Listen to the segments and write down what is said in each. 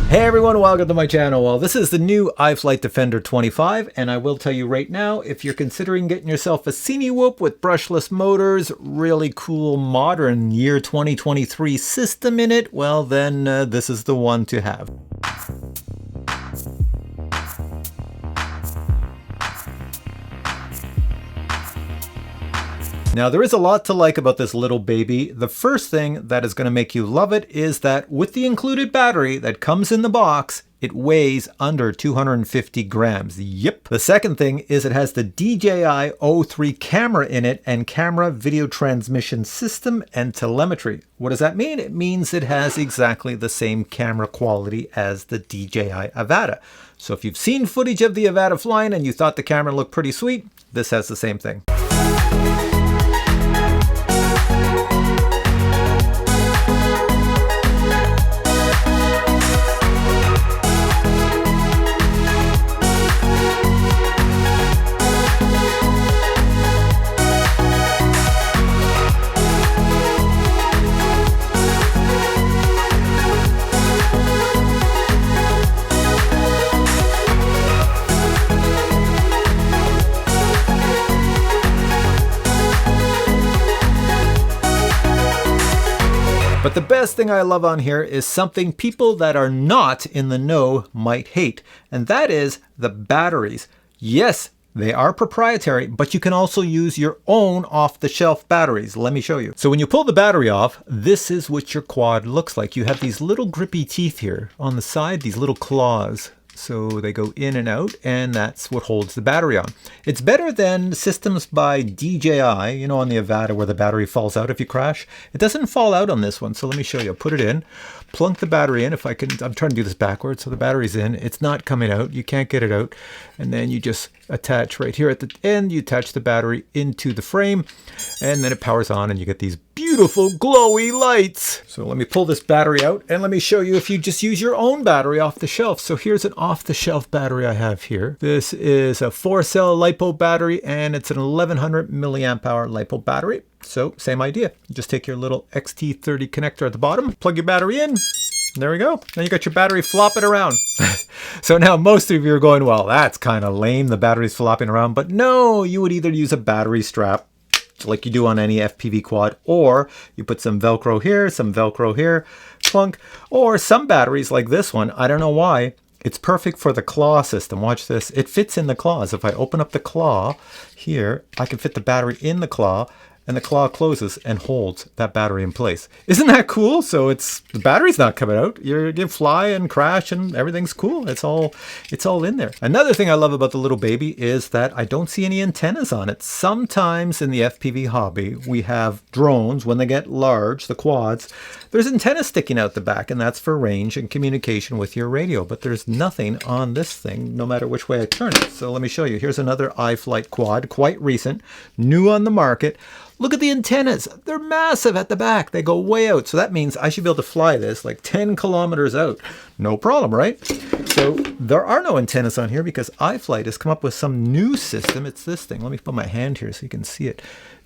Hey everyone, welcome to my channel. Well, this is the new IFlight Defender 25, and I will tell you right now, if you're considering getting yourself a Cinewhoop with brushless motors, really cool modern year 2023 system in it, well then this is the one to have. Now, there is a lot to like about this little baby. The first thing that is going to make you love it is that with the included battery that comes in the box, it weighs under 250 grams. Yep. The second thing is it has the DJI O3 camera in it and camera video transmission system and telemetry. What does that mean? It means it has exactly the same camera quality as the DJI Avada. So if you've seen footage of the Avada flying and you thought the camera looked pretty sweet, this has the same thing. But the best thing I love on here is something people that are not in the know might hate, and that is the batteries. Yes, they are proprietary, but you can also use your own off-the-shelf batteries. Let me show you. So when you pull the battery off, this is what your quad looks like. You have these little grippy teeth here on the side, these little claws. So they go in and out, and that's what holds the battery on. It's better than systems by DJI, you know, on the Avada where the battery falls out if you crash. It doesn't fall out on this one, so let me show you. Put it in, plunk the battery in. If I can, I'm trying to do this backwards, so the battery's in. It's not coming out. You can't get it out. And then you just attach right here at the end. You attach the battery into the frame, and then it powers on, and you get these beautiful glowy lights. So let me pull this battery out and let me show you if you just use your own battery off the shelf. So here's an off-the-shelf battery I have here. This is a 4-cell LiPo battery, and it's an 1100 milliamp hour LiPo battery. So same idea. You just take your little XT30 connector at the bottom, plug your battery in. There we go. Now you got your battery flopping around. So now most of you are going, well, that's kind of lame. The battery's flopping around. But no, you would either use a battery strap like you do on any FPV quad, or you put some Velcro here, clunk, or some batteries like this one. I don't know why. It's perfect for the claw system. Watch this. It fits in the claws. If I open up the claw here, I can fit the battery in the claw, and the claw closes and holds that battery in place. Isn't that cool? So the battery's not coming out. You fly and crash and everything's cool. It's all in there. Another thing I love about the little baby is that I don't see any antennas on it. Sometimes in the FPV hobby, we have drones, when they get large, the quads, there's antennas sticking out the back, and that's for range and communication with your radio. But there's nothing on this thing, no matter which way I turn it. So let me show you. Here's another IFlight quad, quite recent, new on the market. Look at the antennas. They're massive at the back. They go way out. So that means I should be able to fly this like 10 kilometers out. No problem, right? So there are no antennas on here because IFlight has come up with some new system. It's this thing. Let me put my hand here so you can see it.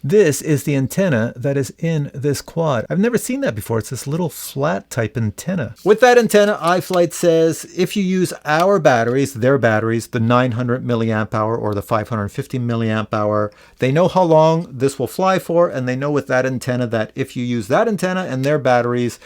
This is the antenna that is in this quad. I've never seen that before. It's this little flat type antenna. With that antenna, IFlight says if you use our batteries, their batteries, the 900 milliamp hour or the 550 milliamp hour, they know how long this will fly for, and they know with that antenna that if you use that antenna and their batteries,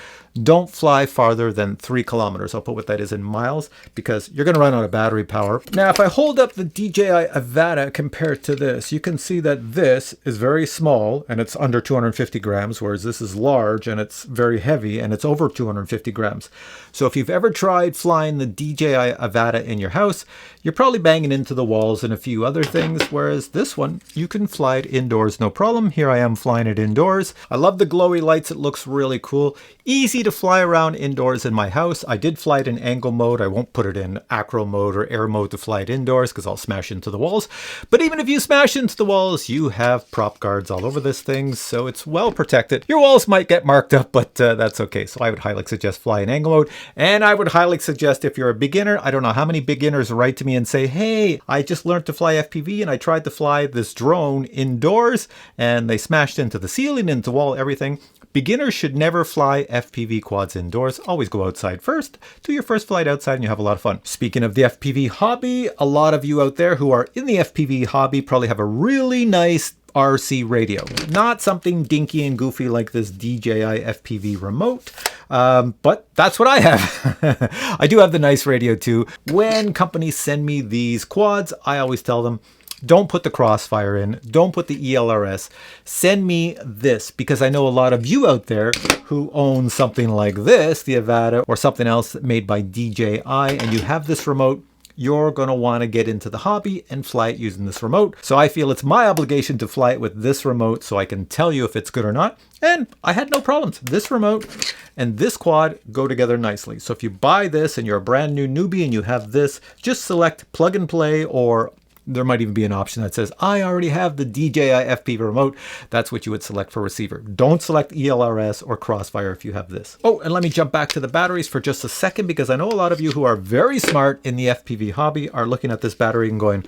don't fly farther than 3 kilometers. I'll put what that is in miles because you're going to run out of battery power. Now, if I hold up the DJI Avada compared to this, you can see that this is very small and it's under 250 grams, whereas this is large and it's very heavy and it's over 250 grams. So if you've ever tried flying the DJI Avada in your house, you're probably banging into the walls and a few other things, whereas this one, you can fly it indoors, no problem. Here I am flying it indoors. I love the glowy lights. It looks really cool. Easy to fly around indoors in my house. I did fly it in angle mode. I won't put it in acro mode or air mode to fly it indoors because I'll smash into the walls. But even if you smash into the walls, you have prop guards all over this thing, so it's well protected. Your walls might get marked up, but that's okay. So I would highly suggest fly in angle mode. And I would highly suggest if you're a beginner, I don't know how many beginners write to me and say, hey, I just learned to fly FPV and I tried to fly this drone indoors and they smashed into the ceiling, into the wall, everything. Beginners should never fly FPV quads indoors. Always go outside first. Do your first flight outside and you have a lot of fun. Speaking of the FPV hobby, a lot of you out there who are in the FPV hobby probably have a really nice RC radio. Not something dinky and goofy like this DJI FPV remote, but that's what I have. I do have the nice radio too. When companies send me these quads, I always tell them, don't put the Crossfire in, don't put the ELRS, send me this, because I know a lot of you out there who own something like this, the Avada, or something else made by DJI, and you have this remote. You're going to want to get into the hobby and fly it using this remote. So I feel it's my obligation to fly it with this remote so I can tell you if it's good or not. And I had no problems. This remote and this quad go together nicely. So if you buy this and you're a brand new newbie and you have this, just select plug and play, or there might even be an option that says, I already have the DJI FPV remote. That's what you would select for receiver. Don't select ELRS or Crossfire if you have this. Oh, and let me jump back to the batteries for just a second, because I know a lot of you who are very smart in the FPV hobby are looking at this battery and going,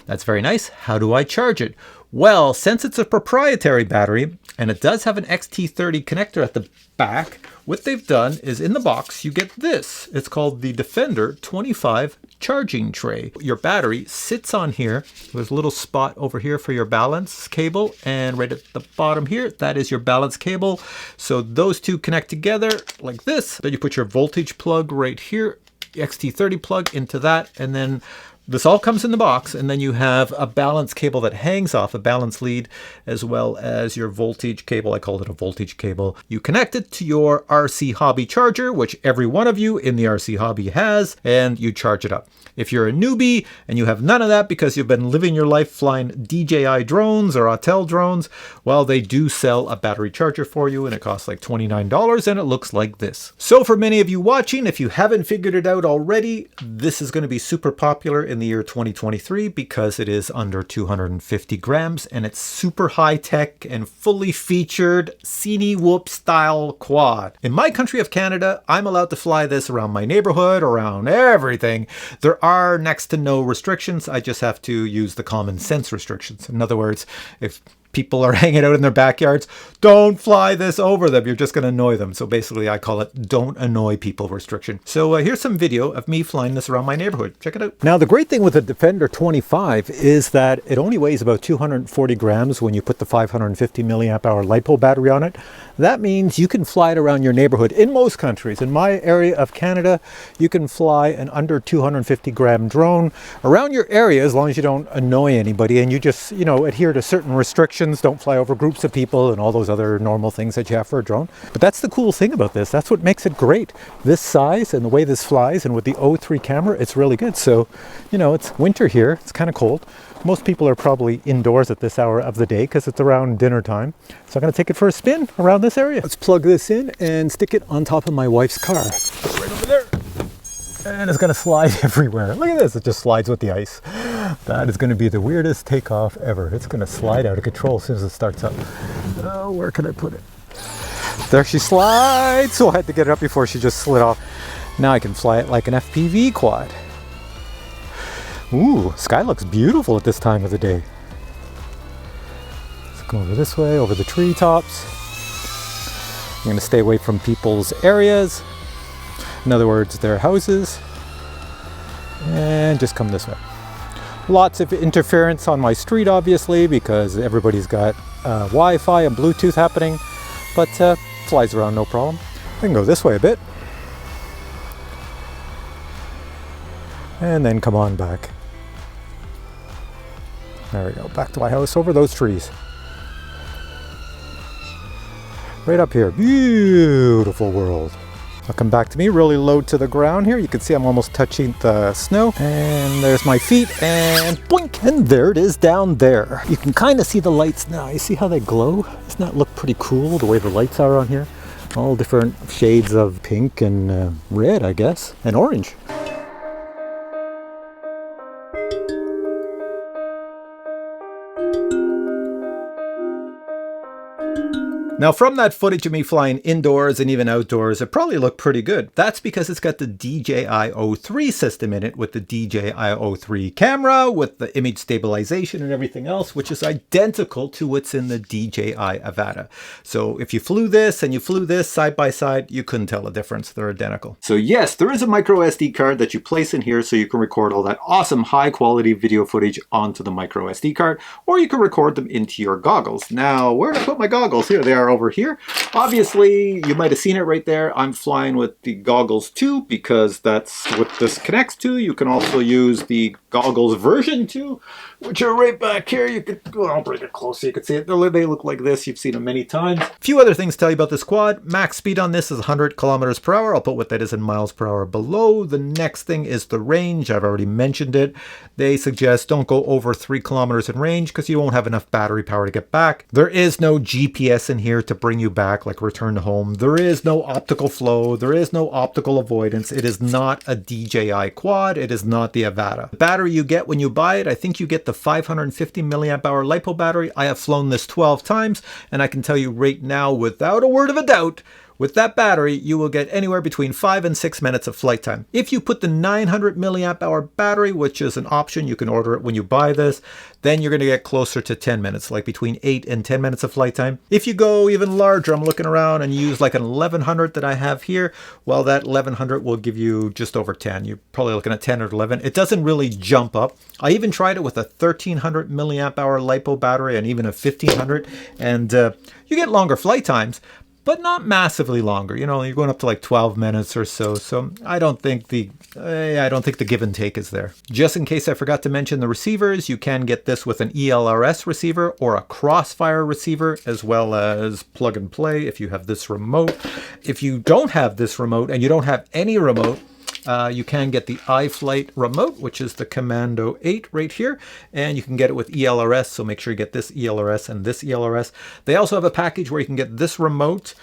that's very nice. How do I charge it? Well, since it's a proprietary battery and it does have an XT30 connector at the back, what they've done is in the box, you get this. It's called the Defender 25 charging tray. Your battery sits on here. There's a little spot over here for your balance cable, and right at the bottom here, that is your balance cable. So those two connect together like this. Then you put your voltage plug right here, XT30 plug into that, and then this all comes in the box, and then you have a balance cable that hangs off a balance lead, as well as your voltage cable. I called it a voltage cable. You connect it to your RC hobby charger, which every one of you in the RC hobby has, and you charge it up. If you're a newbie and you have none of that because you've been living your life flying DJI drones or Autel drones, well, they do sell a battery charger for you, and it costs like $29, and it looks like this. So for many of you watching, if you haven't figured it out already, this is going to be super popular in the year 2023 because it is under 250 grams and it's super high tech and fully featured Cinewhoop style quad. In my country of Canada, I'm allowed to fly this around my neighborhood, around everything. There are next to no restrictions. I just have to use the common sense restrictions. In other words, if people are hanging out in their backyards, don't fly this over them. You're just going to annoy them. So basically, I call it don't annoy people restriction. So here's some video of me flying this around my neighborhood. Check it out. Now, the great thing with the Defender 25 is that it only weighs about 240 grams when you put the 550 milliamp hour LiPo battery on it. That means you can fly it around your neighborhood in most countries. In my area of Canada, you can fly an under 250 gram drone around your area as long as you don't annoy anybody and you just, adhere to certain restrictions. Don't fly over groups of people and all those other normal things that you have for a drone. But that's the cool thing about this. That's what makes it great. This size and the way this flies, and with the O3 camera, it's really good. So, it's winter here. It's kind of cold. Most people are probably indoors at this hour of the day because it's around dinner time. So I'm going to take it for a spin around this area. Let's plug this in and stick it on top of my wife's car. Right over there. And it's going to slide everywhere. Look at this. It just slides with the ice. That is going to be the weirdest takeoff ever. It's going to slide out of control as soon as it starts up. Oh, where can I put it? There she slides. So I had to get it up before she just slid off. Now I can fly it like an FPV quad. Ooh, sky looks beautiful at this time of the day. Let's go over this way, over the treetops. I'm going to stay away from people's areas. In other words, their houses. And just come this way. Lots of interference on my street, obviously, because everybody's got Wi-Fi and Bluetooth happening. But flies around no problem. I can go this way a bit. And then come on back. There we go, back to my house over those trees. Right up here, beautiful world. Now come back to me, really low to the ground here. You can see I'm almost touching the snow. And there's my feet, and boink, and there it is down there. You can kind of see the lights now. You see how they glow? Doesn't that look pretty cool, the way the lights are on here? All different shades of pink and red, I guess, and orange. Now from that footage of me flying indoors and even outdoors, it probably looked pretty good. That's because it's got the DJI O3 system in it with the DJI O3 camera, with the image stabilization and everything else, which is identical to what's in the DJI Avada. So if you flew this and you flew this side by side, you couldn't tell the difference. They're identical. So yes, there is a micro SD card that you place in here so you can record all that awesome high quality video footage onto the micro SD card, or you can record them into your goggles. Now, where did I put my goggles? Here they are over here. Obviously, you might have seen it right there. I'm flying with the goggles 2 because that's what this connects to. You can also use the goggles version 2, which are right back here. You could, well, I'll bring it close so you can see it. They look like this. You've seen them many times. A few other things to tell you about this quad. Max speed on this is 100 kilometers per hour. I'll put what that is in miles per hour below. The next thing is the range. I've already mentioned it. They suggest don't go over 3 kilometers in range because you won't have enough battery power to get back. There is no GPS in here to bring you back, like return to home. There is no optical flow. There is no optical avoidance. It is not a DJI quad. It is not the Avada. The battery you get when you buy it, I think you get the 550 milliamp hour LiPo battery. I have flown this 12 times, and I can tell you right now, without a word of a doubt, with that battery, you will get anywhere between 5 and 6 minutes of flight time. If you put the 900 milliamp hour battery, which is an option, you can order it when you buy this, then you're going to get closer to 10 minutes, like between 8 and 10 minutes of flight time. If you go even larger, I'm looking around and use like an 1100 that I have here, well, that 1100 will give you just over 10. You're probably looking at 10 or 11. It doesn't really jump up. I even tried it with a 1300 milliamp hour LiPo battery and even a 1500, and you get longer flight times, but not massively longer. You know, you're going up to like 12 minutes or so. So I don't think the give and take is there. Just in case I forgot to mention the receivers, you can get this with an ELRS receiver or a Crossfire receiver, as well as plug and play if you have this remote. If you don't have this remote and you don't have any remote, you can get the IFlight remote, which is the Commando 8 right here, and you can get it with ELRS, so make sure you get this ELRS and this ELRS. They also have a package where you can get this remote,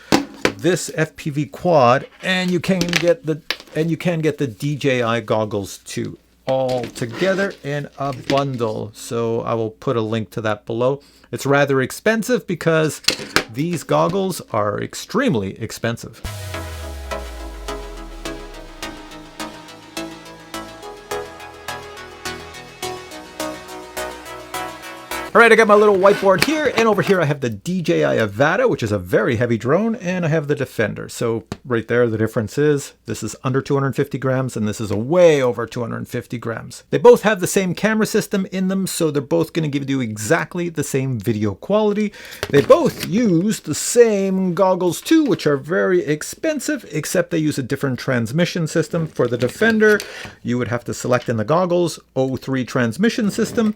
this FPV quad, and you can get the DJI goggles too, all together in a bundle. So I will put a link to that below. It's rather expensive because these goggles are extremely expensive. All right, I got my little whiteboard here, and over here I have the DJI Avada, which is a very heavy drone, and I have the Defender. So right there, the difference is this is under 250 grams, and this is a way over 250 grams. They both have the same camera system in them, so they're both going to give you exactly the same video quality. They both use the same goggles too, which are very expensive, except they use a different transmission system. For the Defender, you would have to select in the goggles O3 transmission system,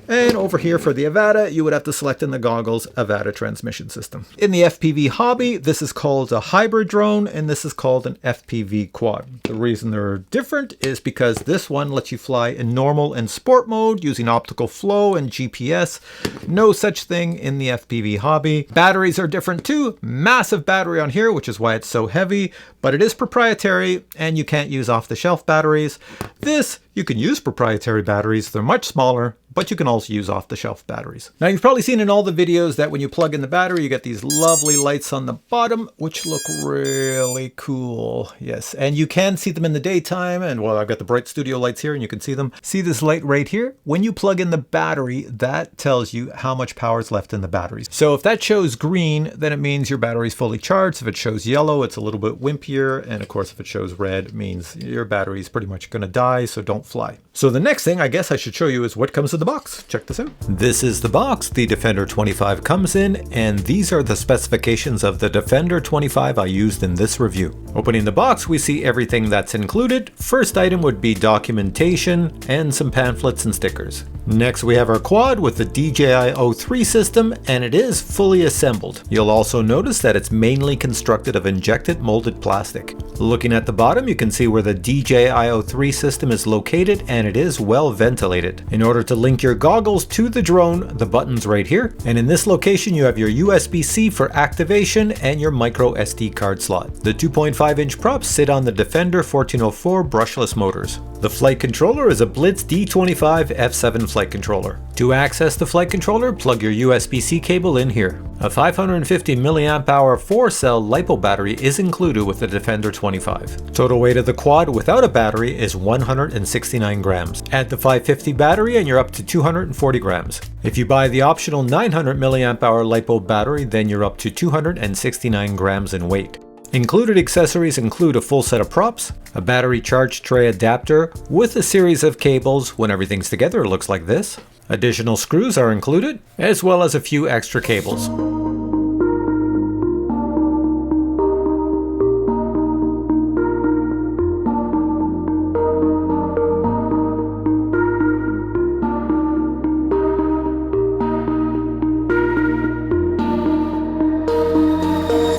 and over here for the Avada, you would have to select in the goggles Avada transmission system. In the FPV hobby, this is called a hybrid drone, and this is called an FPV quad. The reason they're different is because this one lets you fly in normal and sport mode using optical flow and GPS. No such thing in the FPV hobby. Batteries are different too. Massive battery on here, which is why it's so heavy, but it is proprietary and you can't use off-the-shelf batteries. This, you can use proprietary batteries. They're much smaller, but you can also use off-the-shelf batteries. Now, you've probably seen in all the videos that when you plug in the battery, you get these lovely lights on the bottom, which look really cool. Yes, and you can see them in the daytime, and well, I've got the bright studio lights here, and you can see them. See this light right here? When you plug in the battery, that tells you how much power is left in the batteries. So if that shows green, then it means your battery is fully charged. If it shows yellow, it's a little bit wimpier, and of course, if it shows red, it means your battery is pretty much gonna die, so don't fly. So the next thing I guess I should show you is what comes in the box. Check this out. This is the box the Defender 25 comes in, and these are the specifications of the Defender 25 I used in this review. Opening the box, we see everything that's included. First item would be documentation and some pamphlets and stickers. Next, we have our quad with the DJI O3 system, and it is fully assembled. You'll also notice that it's mainly constructed of injected molded plastic. Looking at the bottom, you can see where the DJI O3 system is located, and it is well ventilated. In order to link your goggles to the drone, the button's right here, and in this location you have your USB-C for activation and your micro SD card slot. The 2.5-inch props sit on the Defender 1404 brushless motors. The flight controller is a Blitz D25 F7 flight controller. To access the flight controller, plug your USB-C cable in here. A 550 mAh 4-cell LiPo battery is included with the Defender 25. Total weight of the quad without a battery is 169 grams. Add the 550 battery and you're up to 240 grams. If you buy the optional 900 mAh LiPo battery, then you're up to 269 grams in weight. Included accessories include a full set of props, a battery charge tray adapter with a series of cables. When everything's together, it looks like this. Additional screws are included, as well as a few extra cables.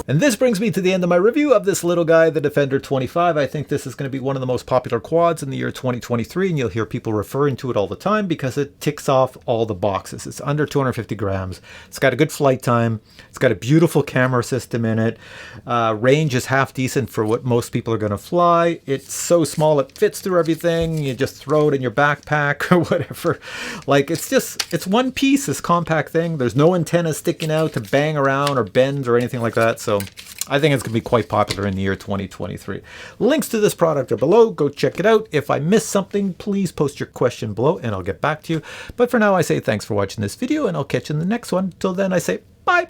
And this brings me to the end of my review of this little guy, the Defender 25. I think this is going to be one of the most popular quads in the year 2023, and you'll hear people referring to it all the time because it ticks off all the boxes. It's under 250 grams. It's got a good flight time. It's got a beautiful camera system in it. Range is half decent for what most people are going to fly. It's so small it fits through everything. You just throw it in your backpack or whatever. Like, it's one piece, this compact thing. There's no antenna sticking out to bang around or bend or anything like that. So I think it's going to be quite popular in the year 2023. Links to this product are below. Go check it out. If I missed something, please post your question below and I'll get back to you. But for now, I say thanks for watching this video and I'll catch you in the next one. Till then, I say bye.